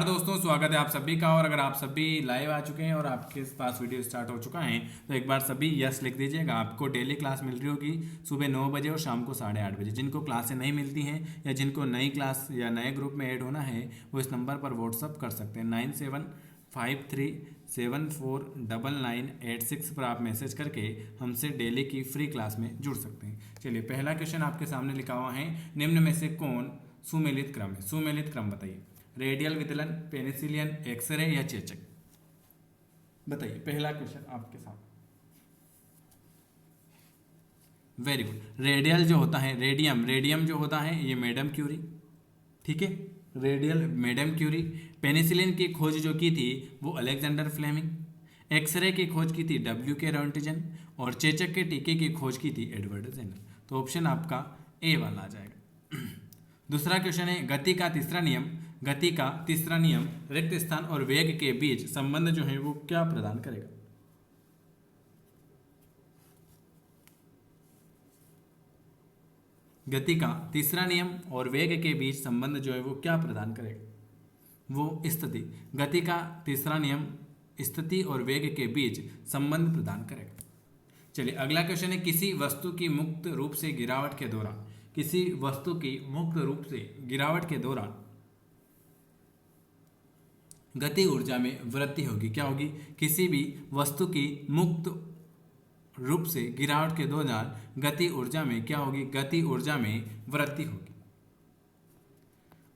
नमस्कार दोस्तों, स्वागत है आप सभी का। और अगर आप सभी लाइव आ चुके हैं और आपके पास वीडियो स्टार्ट हो चुका है तो एक बार सभी यस लिख दीजिएगा। आपको डेली क्लास मिल रही होगी सुबह 9 बजे और शाम को 8:30 बजे। जिनको क्लासें नहीं मिलती हैं या जिनको नई क्लास या नए ग्रुप में ऐड होना है वो इस नंबर पर व्हाट्सअप कर सकते हैं। 9753749986 पर आप मैसेज करके हमसे डेली की फ्री क्लास में जुड़ सकते हैं। चलिए, पहला क्वेश्चन आपके सामने लिखा हुआ है, निम्न में से कौन सुमेलित क्रम है? सुमेलित क्रम बताइए। रेडियल वितलन, पेनिसिलियन, एक्सरे या चेचक? बताइए, पहला क्वेश्चन आपके साथ। Very good. रेडियल जो होता है, रेडियम जो होता है ये मैडम क्यूरी, ठीक है, रेडियल मैडम क्यूरी। पेनिसिलिन की खोज जो की थी वो अलेक्जेंडर फ्लेमिंग। एक्सरे की खोज की थी डब्ल्यू के रॉन्टिजन। और चेचक के टीके की खोज की थी एडवर्ड जेनर। तो ऑप्शन आपका ए वाला आ जाएगा। दूसरा क्वेश्चन है, गति का तीसरा नियम रिक्त स्थान और वेग के बीच संबंध जो है वो क्या प्रदान करेगा? गति का तीसरा नियम और वेग के बीच संबंध जो है वो क्या प्रदान करेगा? वो स्थिति। गति का तीसरा नियम स्थिति और वेग के बीच संबंध प्रदान करेगा। चलिए, अगला क्वेश्चन है, किसी वस्तु की मुक्त रूप से गिरावट के दौरान गति ऊर्जा में वृद्धि होगी। क्या होगी? किसी भी वस्तु की मुक्त रूप से गिरावट के दौरान गति ऊर्जा में क्या होगी? गति ऊर्जा में वृद्धि होगी।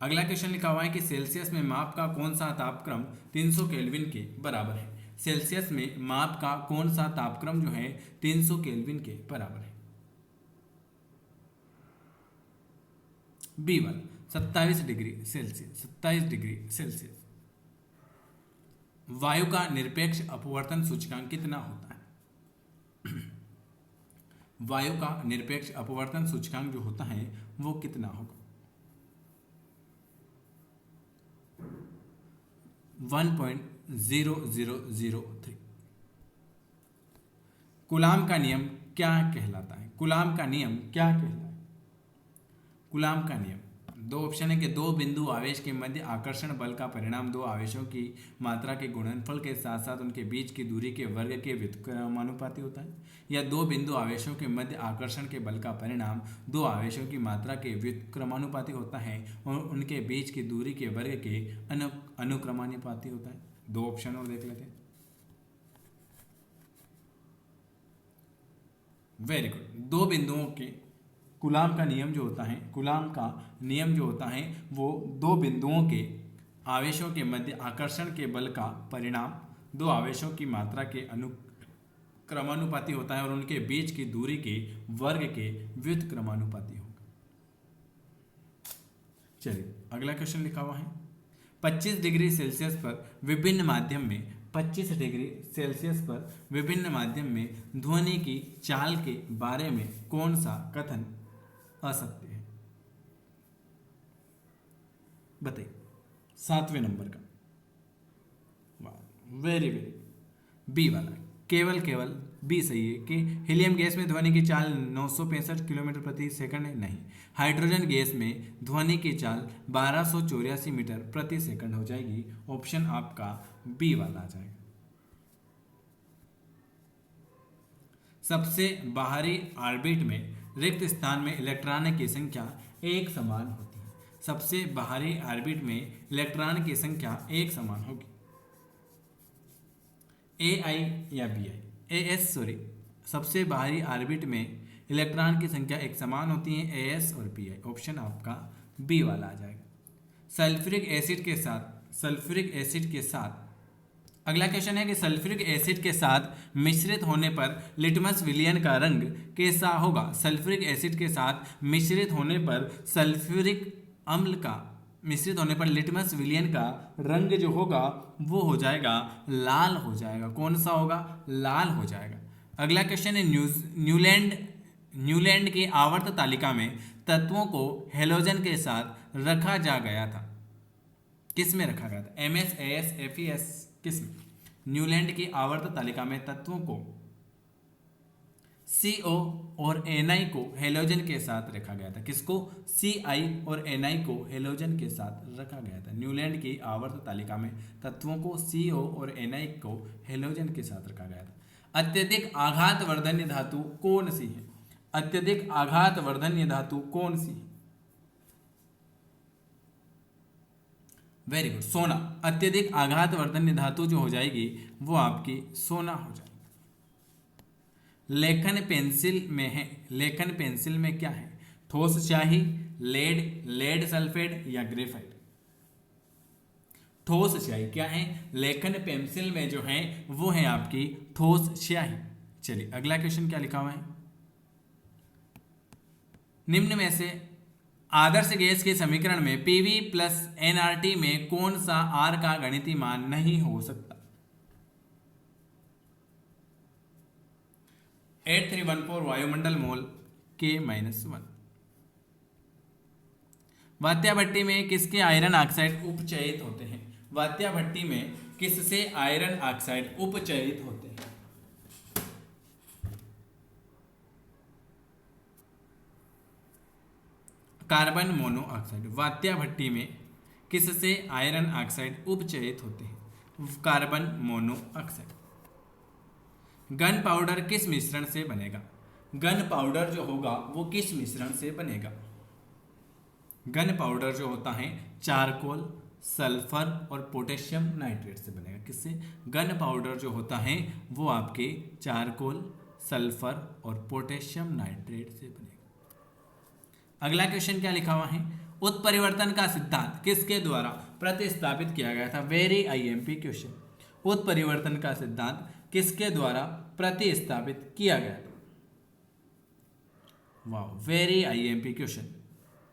अगला क्वेश्चन लिखा हुआ है कि सेल्सियस में माप का कौन सा तापक्रम 300 केल्विन के बराबर है? सेल्सियस में माप का कौन सा तापक्रम जो है 300 केल्विन के बराबर है? बी वन 27 डिग्री सेल्सियस। वायु का निरपेक्ष अपवर्तन सूचकांक कितना होता है? वायु का निरपेक्ष अपवर्तन सूचकांक जो होता है वो कितना होगा? 1.0003। कूलाम का नियम क्या कहलाता है? कूलाम का नियम, दो ऑप्शन है कि दो बिंदु आवेश के मध्य आकर्षण बल का परिणाम दो आवेशों की मात्रा के गुणनफल के साथ साथ उनके बीच की दूरी के वर्ग के व्युत्क्रमानुपाती होता है, या दो बिंदु आवेशों के मध्य आकर्षण के बल का परिणाम दो आवेशों की मात्रा के व्युत्क्रमानुपाती होता है और उनके बीच की दूरी के वर्ग के अनुक्रमानुपाती होता है। दो ऑप्शन और देख लेते हैं। Very good. दो बिंदुओं के कूलाम का नियम जो होता है वो दो बिंदुओं के आवेशों के मध्य आकर्षण के बल का परिणाम दो आवेशों की मात्रा के अनुक्रमानुपाती होता है और उनके बीच की दूरी के वर्ग के व्युत्क्रमानुपाती होगा। चलिए, अगला क्वेश्चन लिखा हुआ है, 25 डिग्री सेल्सियस पर विभिन्न माध्यम में ध्वनि की चाल के बारे में कौन सा कथन असत्य है? बताइए, 7वें नंबर का। वेरी बी वाला, केवल बी सही है कि हीलियम गैस में ध्वनि की चाल 965 किलोमीटर प्रति सेकंड है। नहीं, हाइड्रोजन गैस में ध्वनि की चाल 1284 मीटर प्रति सेकंड हो जाएगी। ऑप्शन आपका बी वाला आ जाएगा। सबसे बाहरी ऑर्बिट में रिक्त स्थान में इलेक्ट्रॉन की संख्या एक समान होती है। सबसे बाहरी ऑर्बिट में इलेक्ट्रॉन की संख्या एक समान होगी। सबसे बाहरी ऑर्बिट में इलेक्ट्रॉन की संख्या एक समान होती है, एएस और पीआई। ऑप्शन आपका बी वाला आ जाएगा। सल्फ्यूरिक एसिड के साथ अगला क्वेश्चन है कि सल्फ्यूरिक एसिड के साथ मिश्रित होने पर लिटमस विलियन का रंग कैसा होगा? सल्फ्यूरिक एसिड के साथ मिश्रित होने पर सल्फ्यूरिक अम्ल का मिश्रित होने पर लिटमस विलियन का रंग जो होगा वो हो जाएगा लाल हो जाएगा। कौन सा होगा? लाल हो जाएगा। अगला क्वेश्चन है, न्यूलैंड की आवर्त तालिका में तत्वों को हेलोजन के साथ रखा जा गया था। किस में रखा गया था? MS, AS, FES, किस में? न्यूलैंड की आवर्त तालिका में तत्वों को CO और Na को हेलोजन के साथ रखा गया था। किसको? Ci और Na को हेलोजन के साथ रखा गया था। न्यूलैंड की आवर्त तालिका में तत्वों को CO और Na को हेलोजन के साथ रखा गया था। अत्यधिक आघात वर्धन्य धातु कौन सी है? अत्यधिक आघात वर्धन्य धातु कौन सी है? वेरी गुड, सोना। अत्यधिक आघात वर्धन्य धातु जो हो जाएगी वो आपकी सोना हो जाएगी। लेखन पेंसिल में है, लेखन पेंसिल में क्या है? ठोस स्याही, लेड, लेड सल्फेट या ग्रेफाइट? ठोस स्याही क्या है? लेखन पेंसिल में जो है वो है आपकी ठोस स्याही। चलिए अगला क्वेश्चन क्या लिखा हुआ है? निम्न में से आदर्श गैस के समीकरण में PV प्लस nRT में कौन सा R का गणितीय मान नहीं हो सकता? 8314 वायुमंडल मोल K-1। वात्या भट्टी में किसके आयरन ऑक्साइड उपचयित होते हैं? वात्या भट्टी में किससे आयरन ऑक्साइड उपचयित होते हैं? Carbon monoxide. वात्या भट्टी में किससे आयरन ऑक्साइड उपचयित होते हैं? Carbon monoxide. गन पाउडर किस मिश्रण से बनेगा? गन पाउडर जो होगा वो किस मिश्रण से बनेगा? गन पाउडर जो होता है चारकोल, सल्फर और पोटेशियम नाइट्रेट से बनेगा। किससे? गन पाउडर जो होता है वो आपके चारकोल, सल्फर और पोटेशियम नाइट्रेट से बनेगा। अगला क्वेश्चन क्या लिखा हुआ है? उत्परिवर्तन का सिद्धांत किसके द्वारा प्रतिस्थापित किया गया था? Very IMP question. उत्परिवर्तन का सिद्धांत किसके द्वारा प्रतिस्थापित किया गया था? वाह, वेरी IMP क्वेश्चन।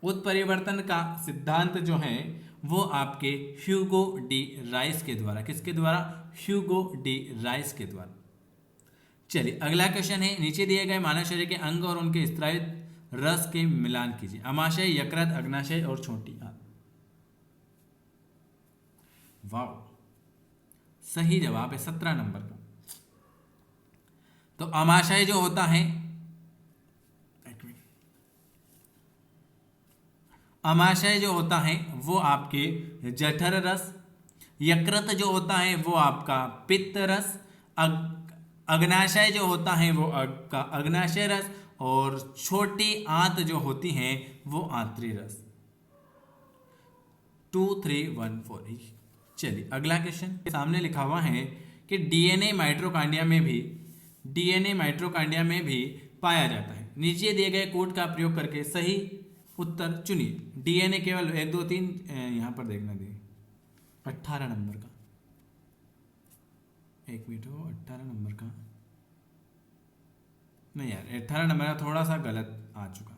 उत्परिवर्तन का सिद्धांत जो है वो आपके ह्यूगो डी राइस के द्वारा। किसके द्वारा? ह्यूगो डी राइस के द्वारा। चलिए अगला क्वेश्चन है, नीचे दिए गए मानव शरीर के अंग और उनके स्त्रावित रस के मिलान कीजिए। अमाशय, यकृत, अग्नाशय और छोटी आंत। वाह, सही जवाब है 17 नंबर का। तो अमाशय जो होता है, अमाशय जो होता है वो आपके जठर रस, यकृत जो होता है वो आपका पित्त रस, अग्नाशय जो होता है वो आपका अग्नाशय रस और छोटी आंत जो होती हैं वो आंतरी रस। 2 3 1 4। चलिए अगला क्वेश्चन सामने लिखा हुआ है कि डीएनए माइटोकॉन्ड्रिया में भी पाया जाता है। नीचे दिए गए कोड का प्रयोग करके सही उत्तर चुनिए। डीएनए केवल 1 2 3 यहां पर देखना दिए 18 नंबर का। एक मिनट हो, 18 नंबर का नहीं यार, 18 नंबर का थोड़ा सा गलत आ चुका है।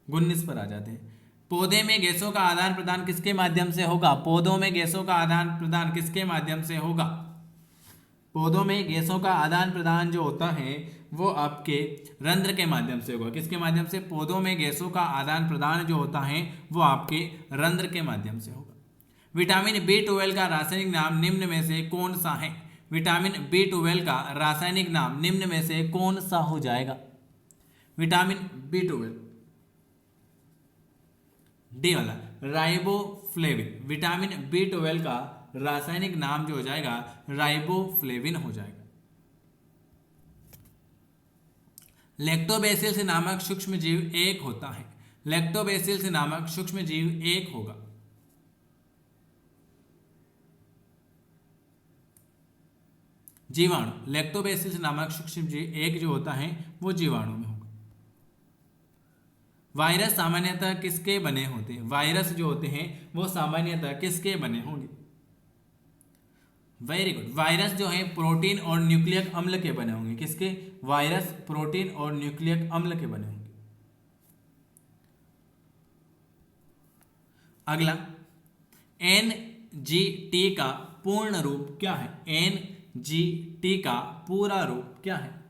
19 पर आ जाते हैं। पौधे में गैसों का आदान प्रदान किसके माध्यम से होगा? पौधों में गैसों का आदान प्रदान किसके माध्यम से होगा? पौधों में गैसों का आदान प्रदान जो होता है वो आपके रंध्र के माध्यम से होगा। किसके माध्यम से? पौधों में गैसों का आदान प्रदान जो होता है वो आपके रंध्र के माध्यम से होगा। विटामिन B12 का रासायनिक नाम निम्न में से कौन सा है? विटामिन B12 का रासायनिक नाम निम्न में से कौन सा हो जाएगा? विटामिन B12, डी वाला राइबोफ्लेविन। विटामिन B12 का रासायनिक नाम जो हो जाएगा राइबोफ्लेविन हो जाएगा। लैक्टोबैसिलस नामक सूक्ष्म जीव एक होता है। लैक्टोबैसिलस नामक सूक्ष्म जीव एक होगा। जीवाणु। लैक्टोबैसिलस नामक सूक्ष्म जीव एक जो होता है वो जीवाणु में होगा। वायरस सामान्यतः किसके बने होते हैं? वायरस जो होते हैं वो सामान्यतः किसके बने होंगे? Very good. वायरस जो है प्रोटीन और न्यूक्लियक अम्ल के बने होंगे। किसके? वायरस प्रोटीन और न्यूक्लियक अम्ल के बने होंगे। अगला, NGT का पूर्ण रूप क्या है? NGT का पूरा रूप क्या है?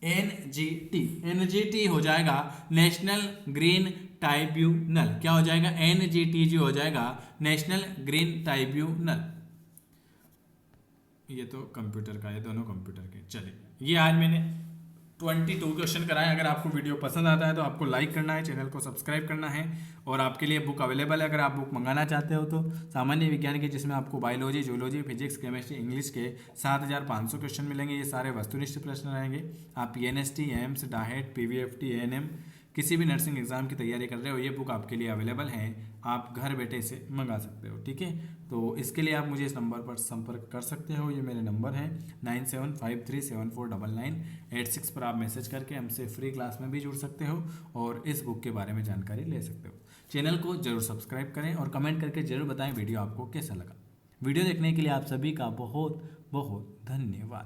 NGT हो जाएगा नेशनल ग्रीन ट्राइब्यूनल। क्या हो जाएगा? NGT जो हो जाएगा नेशनल ग्रीन ट्राइब्यूनल। ये तो कंप्यूटर का है, दोनों कंप्यूटर के। चलिए, ये आज मैंने 22 क्वेश्चन कराए। अगर आपको वीडियो पसंद आता है तो आपको लाइक करना है, चैनल को सब्सक्राइब करना है। और आपके लिए बुक अवेलेबल है, अगर आप बुक मंगाना चाहते हो तो सामान्य विज्ञान के, जिसमें आपको biology, zoology, physics, chemistry, English के 7500 क्वेश्चन मिलेंगे। ये सारे वस्तुनिष्ठ प्रश्न रहेंगे। आप PNST, एम्स, डाहेट, PVFT, ANM किसी भी नर्सिंग एग्जाम की तैयारी कर रहे हो, ये बुक आपके लिए अवेलेबल है। आप घर बैठे इसे मंगा सकते हो, ठीक है। तो इसके लिए आप मुझे इस नंबर पर संपर्क कर सकते हो। ये मेरे नंबर है 9753749986 पर। आप मैसेज करके हमसे फ्री क्लास में भी जुड़ सकते हो और इस बुक के बारे में जानकारी ले सकते हो। चैनल को जरूर सब्सक्राइब करें और कमेंट करके जरूर बताएं वीडियो आपको कैसा लगा। वीडियो देखने के लिए आप सभी का बहुत बहुत धन्यवाद।